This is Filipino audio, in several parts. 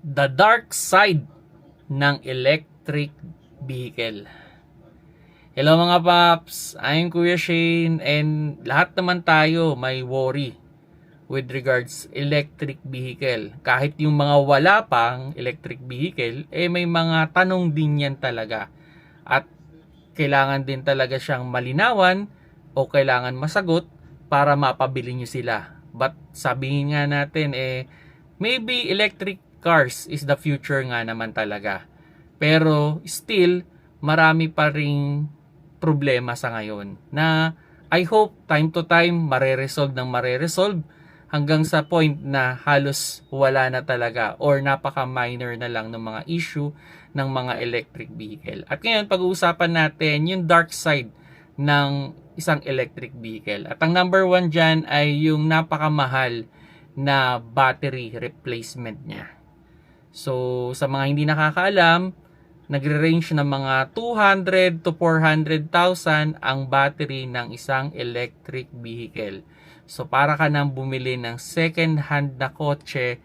The dark side ng electric vehicle. Hello mga paps, I'm Kuya Shane and lahat naman tayo may worry with regards electric vehicle. Kahit yung mga wala pang electric vehicle, may mga tanong din yan talaga. At kailangan din talaga siyang malinawan o kailangan masagot para mapabili nyo sila. But sabihin nga natin, maybe electric cars is the future nga naman talaga. Pero still, marami pa ring problema sa ngayon na I hope time to time mareresolve hanggang sa point na halos wala na talaga or napaka-minor na lang ng mga issue ng mga electric vehicle. At ngayon, pag-uusapan natin yung dark side ng isang electric vehicle. At ang number one dyan ay yung napakamahal na battery replacement niya. So, sa mga hindi nakakaalam, nagre-range ng mga 200 to 400,000 ang battery ng isang electric vehicle. So, para ka nang bumili ng second-hand na kotse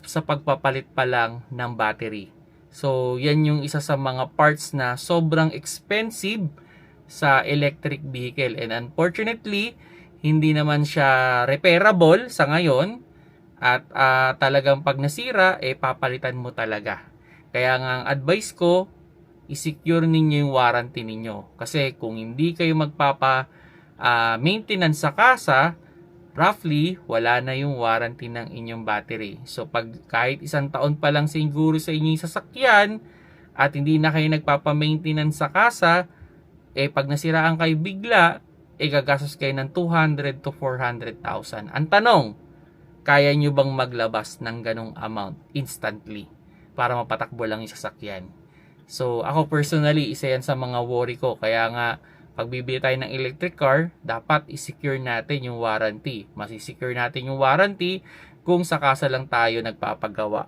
sa pagpapalit pa lang ng battery. So, yan yung isa sa mga parts na sobrang expensive sa electric vehicle. And unfortunately, hindi naman siya repairable sa ngayon. At talagang pag nasira, papalitan mo talaga. Kaya nga ang advice ko, i-secure ninyo yung warranty ninyo. Kasi kung hindi kayo maintenance sa kasa, roughly, wala na yung warranty ng inyong battery. So pag kahit isang taon pa lang siguro sa inyong sasakyan, at hindi na kayo nagpapa-maintenance sa kasa, pag nasiraan kayo bigla, gagastos kayo ng 200 to 400,000. Ang tanong, kaya nyo bang maglabas ng ganong amount instantly para mapatakbo lang yung sasakyan? So, ako personally, isa yan sa mga worry ko. Kaya nga, pag bibili tayo ng electric car, dapat i-secure natin yung warranty. Masisecure natin yung warranty kung sakasa lang tayo nagpapagawa.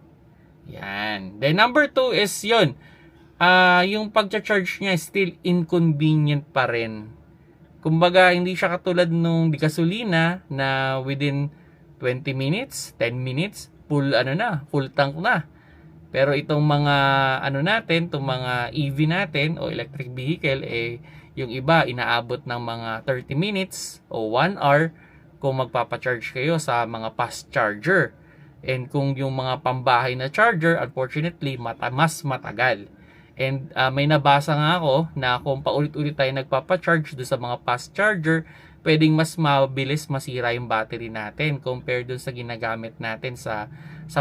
Yan. Then, number 2 is yun. Yung pag-charge niya still inconvenient pa rin. Kumbaga, hindi siya katulad nung di gasolina na within 20 minutes, 10 minutes, full tank na. Pero itong mga itong mga EV natin o electric vehicle, yung iba inaabot ng mga 30 minutes o 1 hour kung magpapa-charge kayo sa mga fast charger. And kung yung mga pambahay na charger, unfortunately, mas matagal. And may nabasa nga ako na kung paulit-ulit tayo nagpapa-charge doon sa mga fast charger, pwedeng mas mabilis masira yung battery natin compared dun sa ginagamit natin sa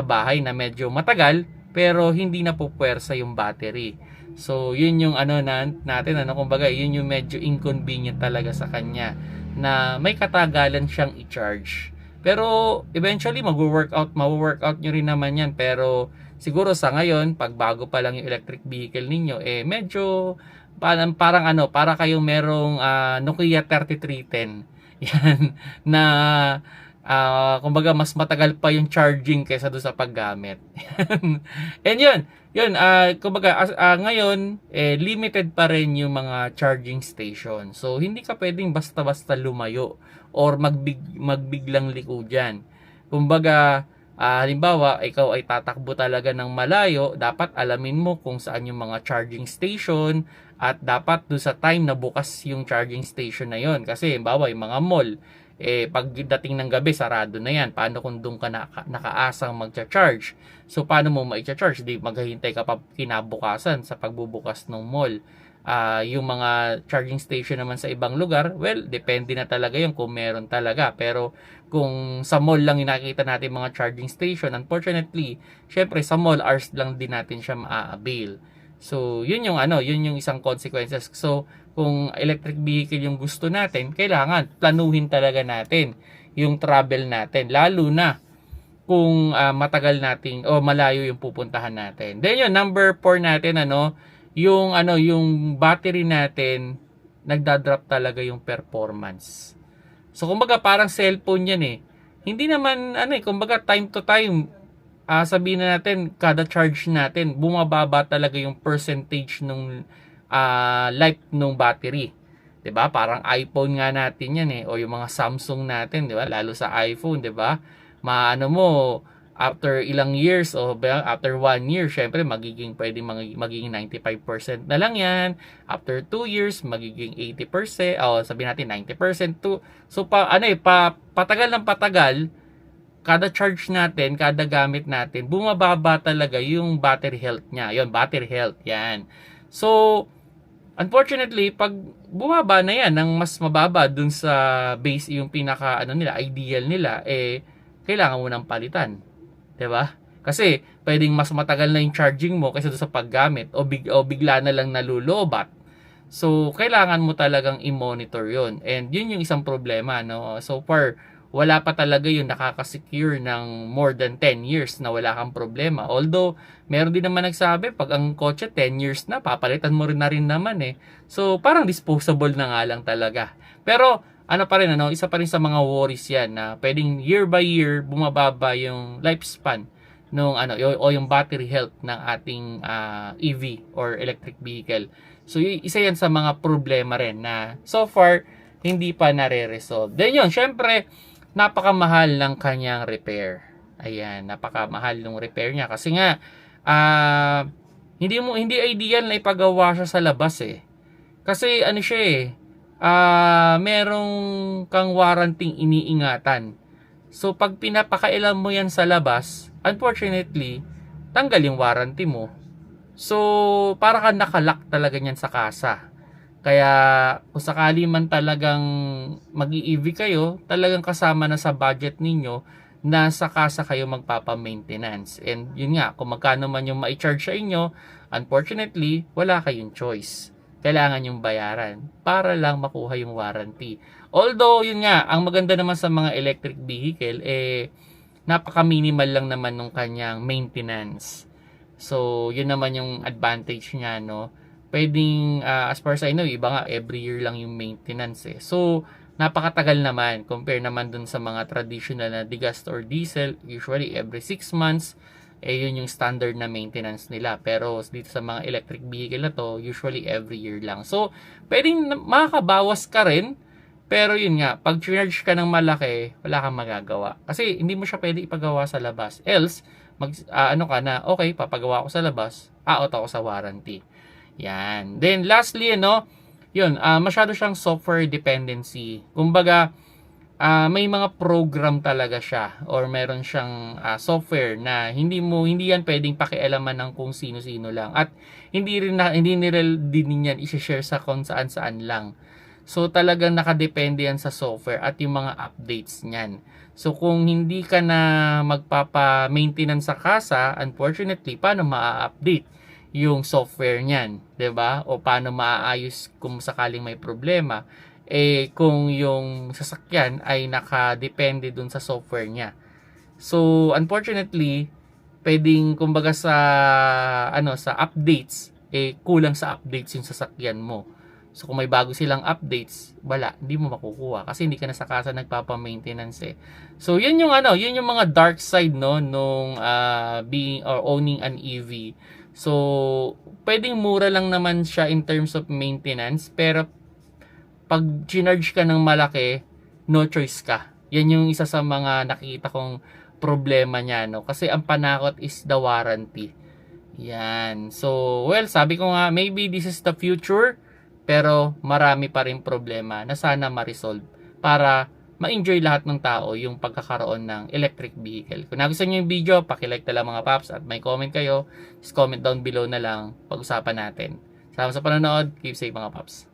bahay na medyo matagal pero hindi na po puwersa yung battery. So, yun yung kumbaga, yun yung medyo inconvenient talaga sa kanya na may katagalan siyang i-charge. Pero eventually mawo-workout nyo rin naman yan. Pero siguro sa ngayon, pag bago pa lang yung electric vehicle ninyo, medyo para kayong merong Nokia 3310. Yan na kumbaga mas matagal pa yung charging kaysa doon sa paggamit. And yun kumbaga ngayon limited pa rin yung mga charging station. So hindi ka pwedeng basta-basta lumayo or magbiglang liko diyan. Kumbaga halimbawa, ikaw ay tatakbo talaga ng malayo, dapat alamin mo kung saan yung mga charging station at dapat doon sa time na bukas yung charging station na yon. Kasi halimbawa, yung mga mall, pagdating ng gabi, sarado na yan. Paano kung doon ka nakaasang magcha-charge? So, paano mo ma-charge? Di maghahintay ka pa kinabukasan sa pagbubukas ng mall. Yung mga charging station naman sa ibang lugar, well, depende na talaga yun kung meron talaga. Pero kung sa mall lang yung nakikita natin mga charging station, unfortunately, syempre sa mall hours lang din natin siya ma-avail. So, yun yung isang consequences. So, kung electric vehicle yung gusto natin, kailangan planuhin talaga natin yung travel natin, lalo na kung matagal nating o malayo yung pupuntahan natin. Then yun, number 4 natin yung battery natin nagda-drop talaga yung performance. So kumbaga parang cellphone yan Hindi naman kumbaga time to time sabihin na natin kada charge natin bumababa talaga yung percentage ng life ng battery. 'Di ba? Parang iPhone nga natin yan o yung mga Samsung natin, 'di ba? Lalo sa iPhone, 'di ba? after ilang years o after 1 year, syempre magiging 95% na lang yan. After 2 years, magiging 80%, o sabihin natin 90% to. So patagal ng patagal, kada charge natin, kada gamit natin, bumababa talaga yung battery health niya. Yon, battery health, yan. So, unfortunately, pag bumaba na yan ng mas mababa dun sa base, yung pinaka nila, ideal nila, kailangan mo ng palitan. 'Di ba? Kasi pwedeng mas matagal na yung charging mo kaysa sa paggamit, o bigla na lang nalulobat. So, kailangan mo talagang i-monitor 'yon. And 'yun yung isang problema, no. So far, wala pa talaga yung nakaka-secure ng more than 10 years na wala kang problema. Although, meron din naman nagsabi, pag ang kotse 10 years na, papalitan mo rin naman eh. So, parang disposable na nga lang talaga. Pero, pa rin, isa pa rin sa mga worries yan na pwedeng year by year bumababa yung lifespan nung o yung battery health ng ating EV or electric vehicle. So, isa yan sa mga problema rin na so far hindi pa nare-resolve. Then yun, syempre, napakamahal ng kanyang repair. Ayan, napakamahal ng repair niya kasi nga hindi ideal na ipagawa siya sa labas eh. Kasi siya merong kang warranting iniingatan. So pag pinapakailan mo yan sa labas, unfortunately, tanggal yung warranty mo. So para ka nakalock talaga niyan sa kasa. Kaya kung sakali man talagang mag-i-EV kayo, talagang kasama na sa budget ninyo na sa kasa kayo magpapa-maintenance. And yun nga, kung magkano man yung ma-charge sa inyo, unfortunately, wala kayong choice. Kailangan yung bayaran para lang makuha yung warranty. Although, yun nga, ang maganda naman sa mga electric vehicle, napaka-minimal lang naman ng kanyang maintenance. So, yun naman yung advantage niya, no? Pwedeng, as far as I know, iba nga, every year lang yung maintenance eh. So, napakatagal naman, compare naman dun sa mga traditional na degas or diesel, usually every 6 months, yun yung standard na maintenance nila. Pero dito sa mga electric vehicle na to, usually every year lang. So, pwedeng makakabawas ka rin, pero yun nga, pag charge ka ng malaki, wala kang magagawa. Kasi hindi mo siya pwede ipagawa sa labas. Else, ka na, okay, papagawa ko sa labas, out ako sa warranty. Yan. Then lastly, yun, masyado siyang software dependency. Kumbaga, may mga program talaga siya or meron siyang software na hindi yan pwedeng pakialaman ng kung sino-sino lang. At hindi nila din yan i-share sa kung saan-saan lang. So talagang nakadepende yan sa software at yung mga updates niyan. So kung hindi ka na magpapa-maintenance sa kasa, unfortunately, paano ma-update yung software niyan, 'di ba? O paano maaayos kung sakaling may problema kung yung sasakyan ay nakadepende dun sa software niya. So unfortunately, pwedeng kumbaga sa updates kulang sa updates yung sasakyan mo. So kung may bago silang updates, hindi mo makukuha kasi hindi ka na sa kasa nagpapa-maintenance eh. So yun yung mga dark side nung being or owning an EV. So, pwedeng mura lang naman siya in terms of maintenance, pero pag ginarge ka ng malaki, no choice ka. Yan yung isa sa mga nakikita kong problema niya, no? Kasi ang panakot is the warranty. Yan. So, sabi ko nga, maybe this is the future, pero marami pa rin problema na sana ma-resolve para ma-enjoy lahat ng tao yung pagkakaroon ng electric vehicle. Kung nagustuhan nyo yung video, pakilike na lang mga paps at may comment kayo, just comment down below na lang, pag-usapan natin. Salamat sa panonood, keep safe mga paps.